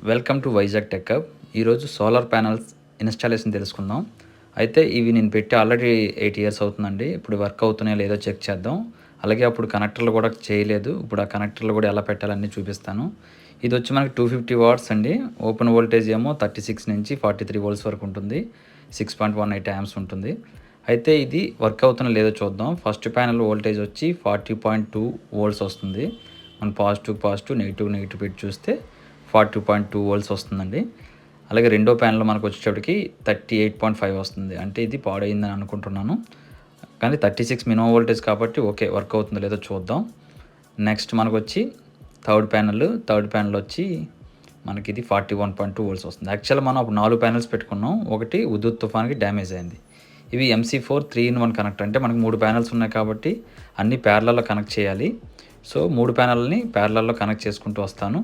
Welcome to Vizag tech hub. ఈరోజు solar panels installation తెలుసుకుందాం. అయితే ఇవి నేను పెట్టి ఆల్రెడీ 8 ఇయర్స్ అవుతుందండి. ఇప్పుడు వర్క్ అవుతున్నాయో లేదో చెక్ చేద్దాం. అలాగే అప్పుడు కనెక్టర్లు కూడా చేయలేదు. ఇప్పుడు ఆ కనెక్టర్లు కూడా ఎలా పెట్టాలని చూపిస్తాను. ఇది వచ్చి మనకి 250 వాట్స్ అండి. ఓపెన్ వోల్టేజ్ ఏమో 36 నుంచి 43 వోల్ట్స్ వరకు ఉంటుంది. 6.18 యాంప్స్ ఉంటుంది. అయితే ఇది వర్క్ అవుతుందో లేదో చూద్దాం. ఫస్ట్ ప్యానల్ వోల్టేజ్ వచ్చి 40.2 వోల్ట్స్ వస్తుంది. మనం పాజిటివ్ నెగిటివ్ పెట్టి చూస్తే 40.2 వోల్ట్స్ వస్తుందండి. అలాగే రెండో ప్యానల్ మనకు వచ్చేటప్పటికి 38.5 వస్తుంది. అంటే ఇది పాడైందని అనుకుంటున్నాను. కానీ 36 మినిమం వోల్టేజ్ కాబట్టి ఓకే, వర్క్ అవుతుందో లేదో చూద్దాం. నెక్స్ట్ మనకు వచ్చి థర్డ్ ప్యానల్ వచ్చి మనకి ఇది 41.2 వోల్ట్స్ వస్తుంది. యాక్చువల్గా మనం అప్పుడు 4 ప్యానల్స్ పెట్టుకున్నాం. ఒకటి ఉదుత్ తుఫాన్కి డ్యామేజ్ అయింది. ఇవి MC4 3-in-1 కనెక్టర్. అంటే మనకి 3 ప్యానల్స్ ఉన్నాయి కాబట్టి అన్ని ప్యారలల్లో కనెక్ట్ చేయాలి. సో 3 ప్యానల్ని ప్యారలల్లో కనెక్ట్ చేసుకుంటూ వస్తాను.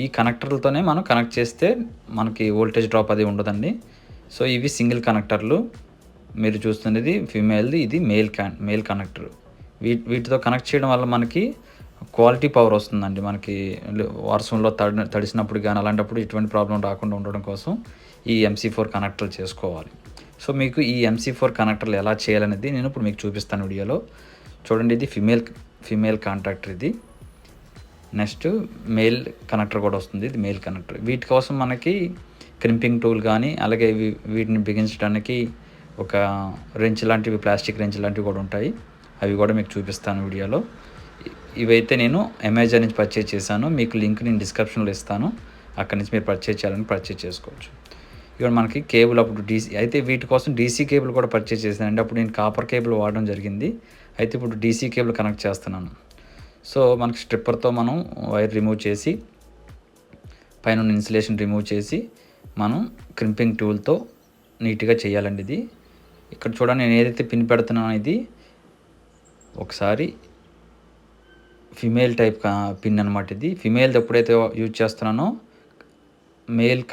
ఈ కనెక్టర్లతోనే మనం కనెక్ట్ చేస్తే మనకి వోల్టేజ్ డ్రాప్ అది ఉండదండి. సో ఇవి సింగిల్ కనెక్టర్లు. మీరు చూస్తున్నది ఫీమేల్ది, ఇది మేల్ కనెక్టర్. వీటితో కనెక్ట్ చేయడం వల్ల మనకి క్వాలిటీ పవర్ వస్తుందండి. మనకి వర్షంలో తడిసినప్పుడు కానీ అలాంటప్పుడు ఎటువంటి ప్రాబ్లం రాకుండా ఉండడం కోసం ఈ MC4 కనెక్టర్లు చేసుకోవాలి. సో మీకు ఈ MC4 కనెక్టర్లు ఎలా చేయాలనేది నేను ఇప్పుడు మీకు చూపిస్తాను వీడియోలో. చూడండి, ఇది ఫీమేల్ కాంటాక్టర్. ఇది నెక్స్ట్ మేల్ కనెక్టర్ కూడా వస్తుంది. ఇది మేల్ కనెక్టర్. వీటి కోసం మనకి క్రింపింగ్ టూల్ కానీ అలాగే వీటిని బిగించడానికి ఒక రెంచ్ లాంటివి, ప్లాస్టిక్ రెంచ్ లాంటివి కూడా ఉంటాయి. అవి కూడా మీకు చూపిస్తాను వీడియోలో. ఇవైతే నేను అమెజాన్ నుంచి పర్చేజ్ చేశాను. మీకు లింక్ నేను డిస్క్రిప్షన్లో ఇస్తాను. అక్కడి నుంచి మీరు పర్చేజ్ చేయాలని పర్చేజ్ చేసుకోవచ్చు. ఇక్కడ మనకి కేబుల్ అప్పుడు డీసీ అయితే వీటి కోసం డీసీ కేబుల్ కూడా పర్చేజ్ చేశానండి. అప్పుడు నేను కాపర్ కేబుల్ వాడడం జరిగింది. అయితే ఇప్పుడు డీసీ కేబుల్ కనెక్ట్ చేస్తున్నాను. సో మనకి స్ట్రిప్పర్తో మనం వైర్ రిమూవ్ చేసి పైన ఇన్సులేషన్ రిమూవ్ చేసి మనం క్రింపింగ్ టూల్తో నీట్గా చేయాలండి. ఇది ఇక్కడ చూడండి, నేను ఏదైతే పిన్ పెడుతున్నానో ఇది ఒకసారి ఫిమేల్ టైప్ పిన్ అనమాట. ఇది ఫిమేల్ది ఎప్పుడైతే యూజ్ చేస్తున్నానో మేల్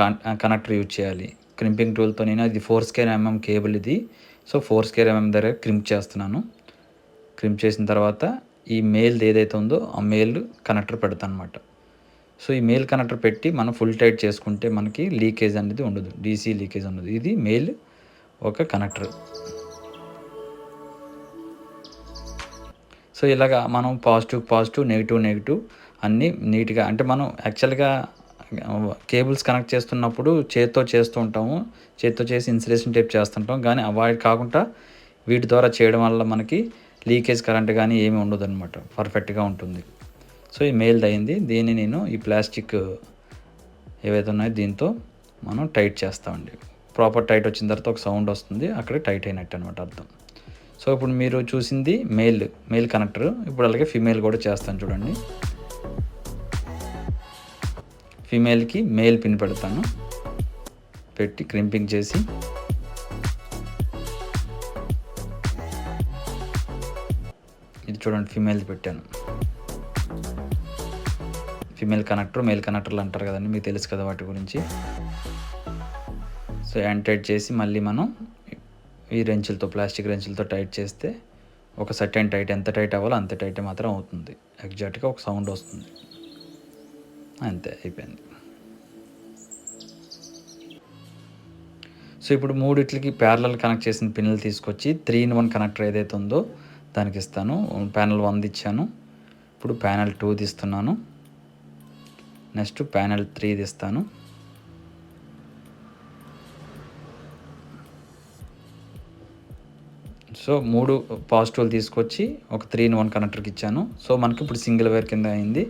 కనెక్టర్ యూజ్ చేయాలి క్రింపింగ్ టూల్తో. నేను ఇది 4 mm కేబుల్ ఇది. సో 4 mm దగ్గర క్రింప్ చేస్తున్నాను. క్రింప్ చేసిన తర్వాత ఈ మేల్ది ఏదైతే ఉందో ఆ మేల్ కనెక్టర్ పెడతాను అనమాట. సో ఈ మేల్ కనెక్టర్ పెట్టి మనం ఫుల్ టైట్ చేసుకుంటే మనకి లీకేజ్ అనేది ఉండదు, డీసీ లీకేజ్ ఉండదు. ఇది మేల్ ఒక కనెక్టర్. సో ఇలాగా మనం పాజిటివ్ నెగిటివ్ అన్నీ నీట్గా, అంటే మనం యాక్చువల్గా కేబుల్స్ కనెక్ట్ చేస్తున్నప్పుడు చేత్తో చేస్తూ ఉంటాము. చేత్తో చేసి ఇన్సులేషన్ టేప్ చేస్తుంటాం. కానీ అవాయిడ్ కాకుండా వీటి ద్వారా చేయడం వల్ల మనకి లీకేజ్ కరెంట్ కానీ ఏమీ ఉండదు అనమాట. పర్ఫెక్ట్గా ఉంటుంది. సో ఈ మేల్ది అయింది. దీన్ని నేను ఈ ప్లాస్టిక్ ఏవైతే ఉన్నాయో దీంతో మనం టైట్ చేస్తామండి. ప్రాపర్ టైట్ వచ్చిన తర్వాత ఒక సౌండ్ వస్తుంది, అక్కడ టైట్ అయినట్టు అనమాట అర్థం. సో ఇప్పుడు మీరు చూసింది మేల్ కనెక్టర్. ఇప్పుడు అలాగే ఫీమేల్ కూడా చేస్తాను చూడండి. ఫీమేల్కి మేల్ పిన్ పెడతాను, పెట్టి క్రింపింగ్ చేసి ఇది చూడండి ఫీమేల్ది పెట్టాను. ఫీమేల్ కనెక్టర్, మేల్ కనెక్టర్లు అంటారు కదండి, మీకు తెలుసు కదా వాటి గురించి. సో టైట్ చేసి మళ్ళీ మనం ఈ రెంచులతో, ప్లాస్టిక్ రెంచులతో టైట్ చేస్తే ఒక సర్టెన్ టైట్, ఎంత టైట్ అవ్వాలో అంత టైట్ మాత్రం అవుతుంది. ఎగ్జాక్ట్గా ఒక సౌండ్ వస్తుంది. అంతే, అయిపోయింది. సో ఇప్పుడు మూడిట్లకి ప్యారలల్ కనెక్ట్ చేసిన పిన్నులు తీసుకొచ్చి 3-in-1 కనెక్టర్ ఏదైతే ఉందో దానికి ఇస్తాను. ప్యానల్ 1 ఇచ్చాను. ఇప్పుడు ప్యానల్ 2 తీస్తున్నాను. నెక్స్ట్ ప్యానల్ 3 తీస్తాను. సో 3 పాజిటివ్లు తీసుకొచ్చి ఒక 3-in-1 కనెక్టర్కి ఇచ్చాను. సో మనకి ఇప్పుడు సింగిల్ వైర్ కింద అయింది.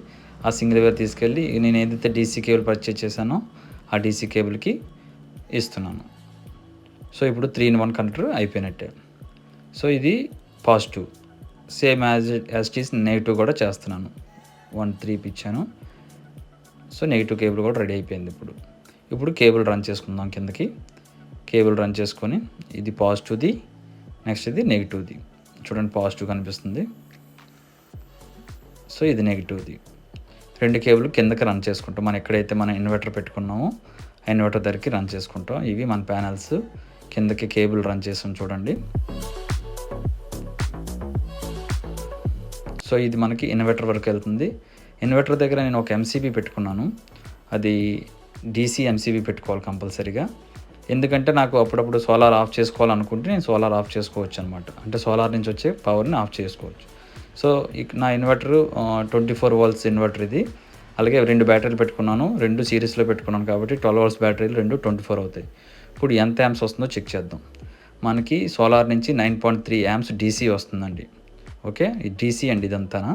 ఆ సింగిల్ వైర్ తీసుకెళ్ళి నేను ఏదైతే డీసీ కేబుల్ పర్చేజ్ చేశానో ఆ డీసీ కేబుల్కి ఇస్తున్నాను. సో ఇప్పుడు 3-in-1 కనెక్టర్ అయిపోయినట్టే. సో ఇది positive. Same as it is negative కూడా చేస్తున్నాను. 1-3 ఇచ్చాను. సో నెగిటివ్ కేబుల్ కూడా రెడీ అయిపోయింది. ఇప్పుడు కేబుల్ రన్ చేసుకుందాం. కిందకి కేబుల్ రన్ చేసుకొని ఇది పాజిటివ్ది, నెక్స్ట్ ఇది నెగిటివ్ది. చూడండి పాజిటివ్ కనిపిస్తుంది. సో ఇది నెగిటివ్ది. 2 కేబుల్ కిందకి రన్ చేసుకుంటాం. మనం ఎక్కడైతే మనం ఇన్వర్టర్ పెట్టుకున్నామో ఆ ఇన్వర్టర్ దగ్గరికి రన్ చేసుకుంటాం. ఇవి మన ప్యానల్స్. కిందకి కేబుల్ రన్ చేసాం చూడండి. సో ఇది మనకి ఇన్వర్టర్ వరకు వెళ్తుంది. ఇన్వర్టర్ దగ్గర నేను ఒక MCB పెట్టుకున్నాను. అది డీసీ ఎంసీబీ పెట్టుకోవాలి కంపల్సరీగా. ఎందుకంటే నాకు అప్పుడప్పుడు సోలార్ ఆఫ్ చేసుకోవాలనుకుంటే నేను సోలార్ ఆఫ్ చేసుకోవచ్చు అనమాట. అంటే సోలార్ నుంచి వచ్చే పవర్ని ఆఫ్ చేసుకోవచ్చు. సో నా ఇన్వర్టరు 24 వోల్ట్స్ ఇన్వర్టర్ ఇది. అలాగే 2 బ్యాటరీలు పెట్టుకున్నాను. 2 సిరీస్లో పెట్టుకున్నాను కాబట్టి 12 వోల్ట్స్ బ్యాటరీలు 2 24 అవుతాయి. ఇప్పుడు ఎంత యాంప్స్ వస్తుందో చెక్ చేద్దాం. మనకి సోలార్ నుంచి 9.3 యాంప్స్ డీసీ వస్తుందండి. ఓకే, ఇది డీసీ అండి ఇదంతానా.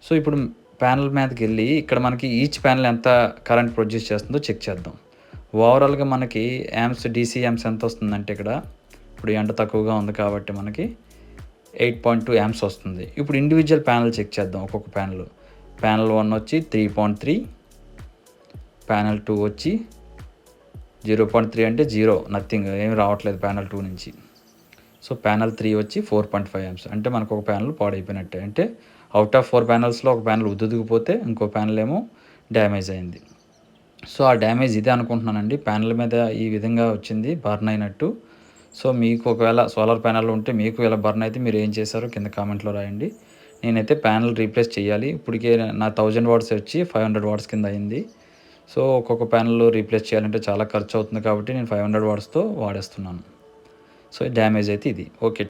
సో ఇప్పుడు ప్యానెల్ మీదకి వెళ్ళి ఇక్కడ మనకి ఈచ్ ప్యానెల్ ఎంత కరెంట్ ప్రొడ్యూస్ చేస్తుందో చెక్ చేద్దాం. ఓవరాల్గా మనకి యాంప్స్ డీసీ యాంప్స్ ఎంత వస్తుందంటే ఇక్కడ ఇప్పుడు ఎండ తక్కువగా ఉంది కాబట్టి మనకి 8.2 యాంప్స్ వస్తుంది. ఇప్పుడు ఇండివిజువల్ ప్యానెల్ చెక్ చేద్దాం. ఒక్కొక్క ప్యానెల్ 1 వచ్చి 3.3, ప్యానెల్ 2 వచ్చి 0.3 అంటే 0, నథింగ్, ఏమి రావట్లేదు ప్యానెల్ 2 నుంచి. సో ప్యానెల్ 3 వచ్చి 4.5 యాంప్స్, అంటే మనకు ఒక ప్యానెల్ పాడైపోయినట్టే. అంటే అవుట్ ఆఫ్ 4 ప్యానెల్స్లో ఒక ప్యానెల్ ఉద్దుకుపోతే ఇంకో ప్యానెల్ ఏమో డ్యామేజ్ అయింది. సో ఆ డ్యామేజ్ ఇదే అనుకుంటున్నానండి. ప్యానెల్ మీద ఈ విధంగా వచ్చింది బర్న్ అయినట్టు. సో మీకు ఒకవేళ సోలార్ ప్యానెల్ ఉంటే మీకు ఇలా బర్న్ అయితే మీరు ఏం చేశారో కింద కామెంట్లో రాయండి. నేనైతే ప్యానెల్ రీప్లేస్ చేయాలి. ఇప్పటికే నా 1000 వాట్స్ వచ్చి 500 వాట్స్ కింద అయింది. సో ఒక్కొక్క ప్యానెల్ రీప్లేస్ చేయాలంటే చాలా ఖర్చు అవుతుంది కాబట్టి నేను 500 వాట్స్తో వాడేస్తున్నాను. సో డ్యామేజ్ అయితే ఇది. ఓకే.